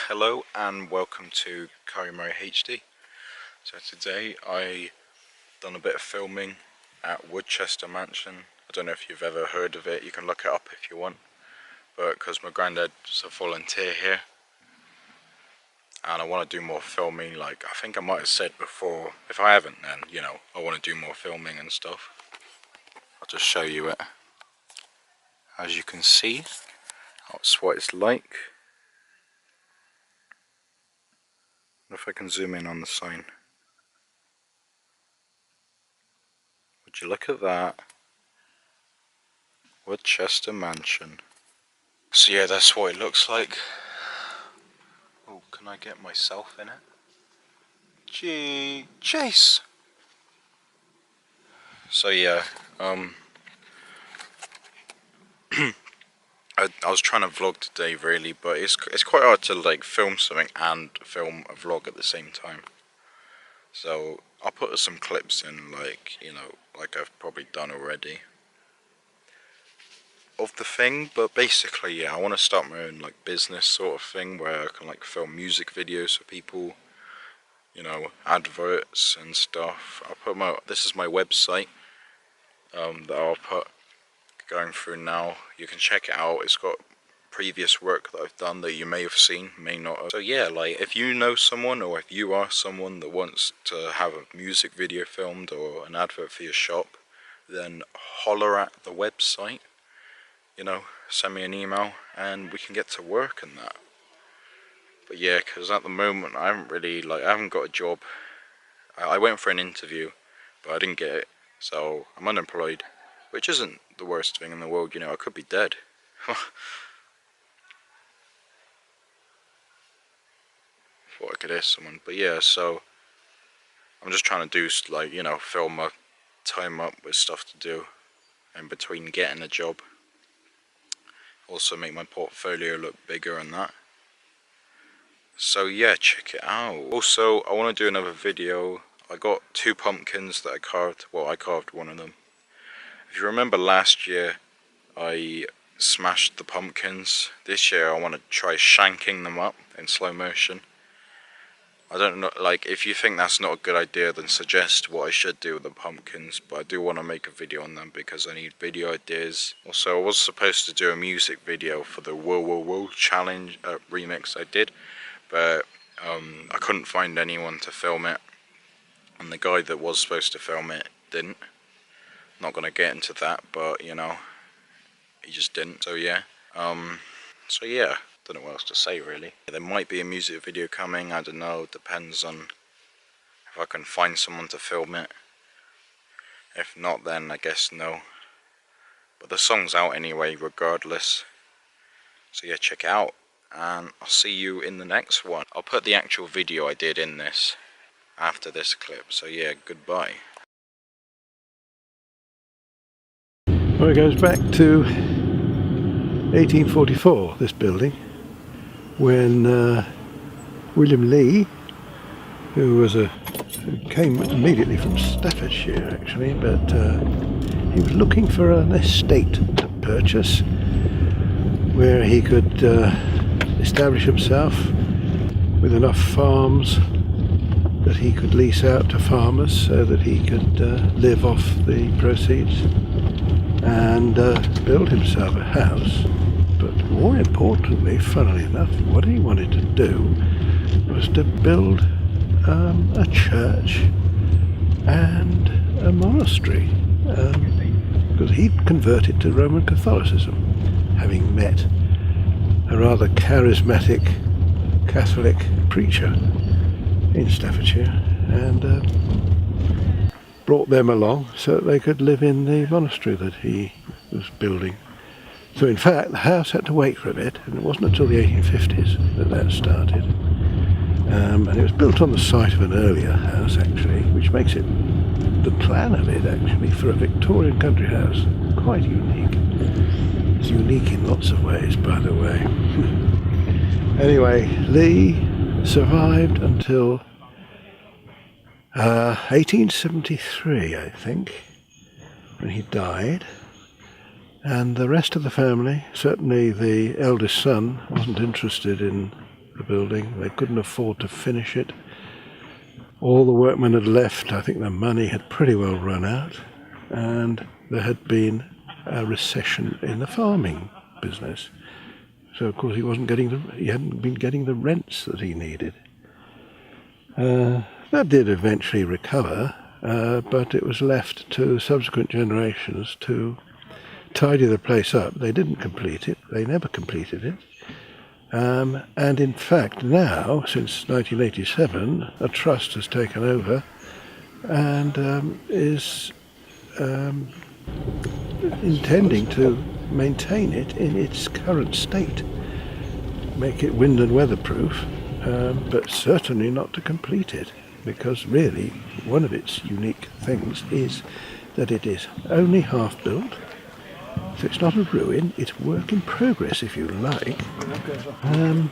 Hello and welcome to Karimari HD. So today I done a bit of filming at Woodchester Mansion. I don't know if you've ever heard of it, you can look it up if you want. But because my granddad's a volunteer here and I want to do more filming, like I think I might have said before, if I haven't then, you know, I want to do more filming and stuff. I'll just show you it. As you can see, that's what it's like. If I can zoom in on the sign. Would you look at that? Woodchester Mansion. So yeah, that's what it looks like. Oh, can I get myself in it? Gee, Chase! So yeah, I was trying to vlog today really, but it's quite hard to like film something and film a vlog at the same time. So I'll put some clips in, like, you know, like I've probably done already of the thing, but basically yeah, I want to start my own like business sort of thing where I can like film music videos for people, you know, adverts and stuff. I'll put this is my website that I'll put going through now. You can check it out. It's got previous work that I've done that you may have seen, may not have. So yeah, like if you know someone or if you are someone that wants to have a music video filmed or an advert for your shop, then holler at the website, you know, send me an email and we can get to work and that. But yeah, because at the moment I haven't got a job. I went for an interview but I didn't get it, so I'm unemployed, which isn't the worst thing in the world, you know. I could be dead. Thought I could hear someone, but yeah, so I'm just trying to do, like, you know, fill my time up with stuff to do in between getting a job. Also make my portfolio look bigger and that. So yeah, check it out. Also, I want to do another video. I got 2 pumpkins that I carved. Well, I carved one of them. If you remember last year, I smashed the pumpkins. This year I want to try shanking them up in slow motion. I don't know, like, if you think that's not a good idea, then suggest what I should do with the pumpkins, but I do want to make a video on them because I need video ideas. Also, I was supposed to do a music video for the Whoa Whoa Whoa challenge remix I did, but I couldn't find anyone to film it, and the guy that was supposed to film it didn't. Not going to get into that, but, you know, he just didn't. So yeah, don't know what else to say really. There might be a music video coming, I don't know, depends on if I can find someone to film it. If not, then I guess no. But the song's out anyway, regardless. So yeah, check it out, and I'll see you in the next one. I'll put the actual video I did in this after this clip, so yeah, goodbye. Well, it goes back to 1844, this building, when William Lee, who came immediately from Staffordshire actually, but he was looking for an estate to purchase where he could establish himself with enough farms that he could lease out to farmers so that he could live off the proceeds and build himself a house. But more importantly, funnily enough, what he wanted to do was to build a church and a monastery, because he'd converted to Roman Catholicism, having met a rather charismatic Catholic preacher in Staffordshire, and brought them along so that they could live in the monastery that he was building. So in fact the house had to wait for a bit, and it wasn't until the 1850s that started. And it was built on the site of an earlier house actually, which makes it, the plan of it actually, for a Victorian country house, quite unique. It's unique in lots of ways, by the way. Anyway, Lee survived until 1873, I think, when he died. And the rest of the family, certainly the eldest son, wasn't interested in the building. They couldn't afford to finish it. All the workmen had left. I think the money had pretty well run out, and there had been a recession in the farming business. So of course he hadn't been getting the rents that he needed. That did eventually recover, but it was left to subsequent generations to tidy the place up. They didn't complete it. They never completed it. And in fact now, since 1987, a trust has taken over and is intending to maintain it in its current state, make it wind and weatherproof, but certainly not to complete it, because really one of its unique things is that it is only half built. So it's not a ruin, it's work in progress, if you like. And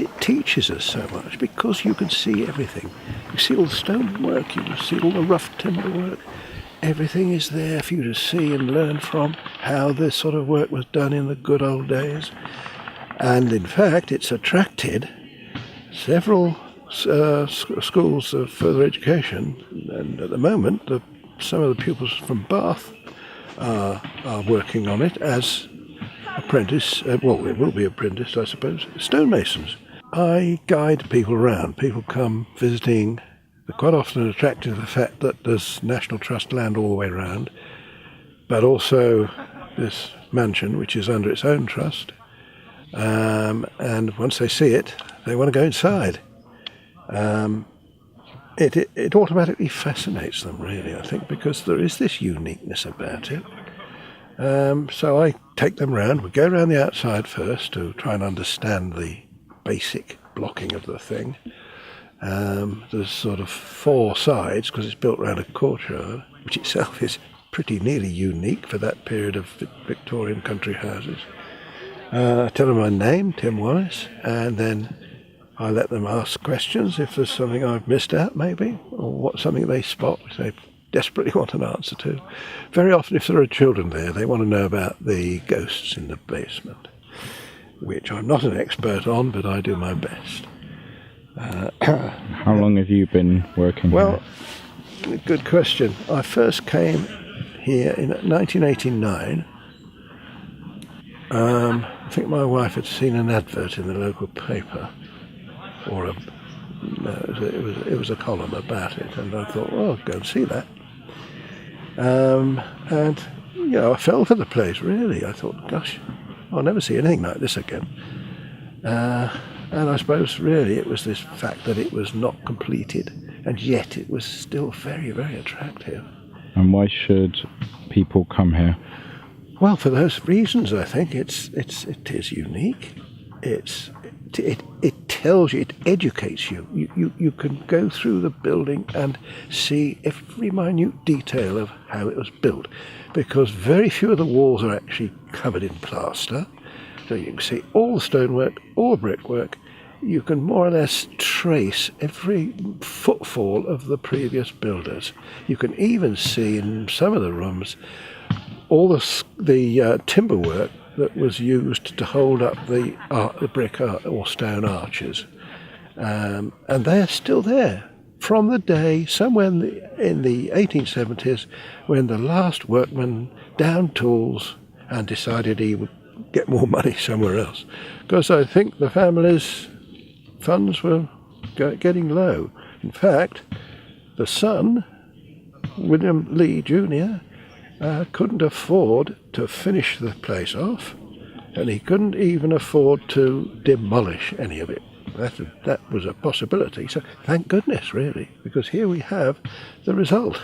it teaches us so much, because you can see everything. You see all the stonework, you can see all the rough timber work. Everything is there for you to see and learn from, how this sort of work was done in the good old days. And in fact, it's attracted several schools of further education. And at the moment, some of the pupils from Bath are working on it as apprentice, well, they will be apprentice, I suppose, stonemasons. I guide people around. People come visiting. They're quite often attracted to the fact that there's National Trust land all the way around, but also this mansion, which is under its own trust. And once they see it, they want to go inside. It automatically fascinates them, really, I think, because there is this uniqueness about it. So I take them round. We go around the outside first to try and understand the basic blocking of the thing. There's sort of four sides, because it's built around a courtyard, which itself is pretty nearly unique for that period of Victorian country houses. I tell them my name, Tim Wallace, and then I let them ask questions if there's something I've missed out, maybe, or something they spot which they desperately want an answer to. Very often, if there are children there, they want to know about the ghosts in the basement, which I'm not an expert on, but I do my best. How long have you been working here? Well, good question. I first came here in 1989. I think my wife had seen an advert in the local paper, or it was a column about it, and I thought, well, I'll go and see that. And I fell for the place, really. I thought, gosh, I'll never see anything like this again. And I suppose really it was this fact that it was not completed, and yet it was still very, very attractive. And why should people come here? Well, for those reasons, I think it is unique. It tells you, it educates you. You can go through the building and see every minute detail of how it was built, because very few of the walls are actually covered in plaster. So you can see all the stonework, all the brickwork. You can more or less trace every footfall of the previous builders. You can even see in some of the rooms all the timber work that was used to hold up the brick or stone arches. and they're still there from the day, somewhere in the 1870s, when the last workman downed tools and decided he would get more money somewhere else. Because I think the family's funds were getting low. In fact, the son, William Lee Jr., couldn't afford to finish the place off, and he couldn't even afford to demolish any of it. That was a possibility. So thank goodness, really, because here we have the result.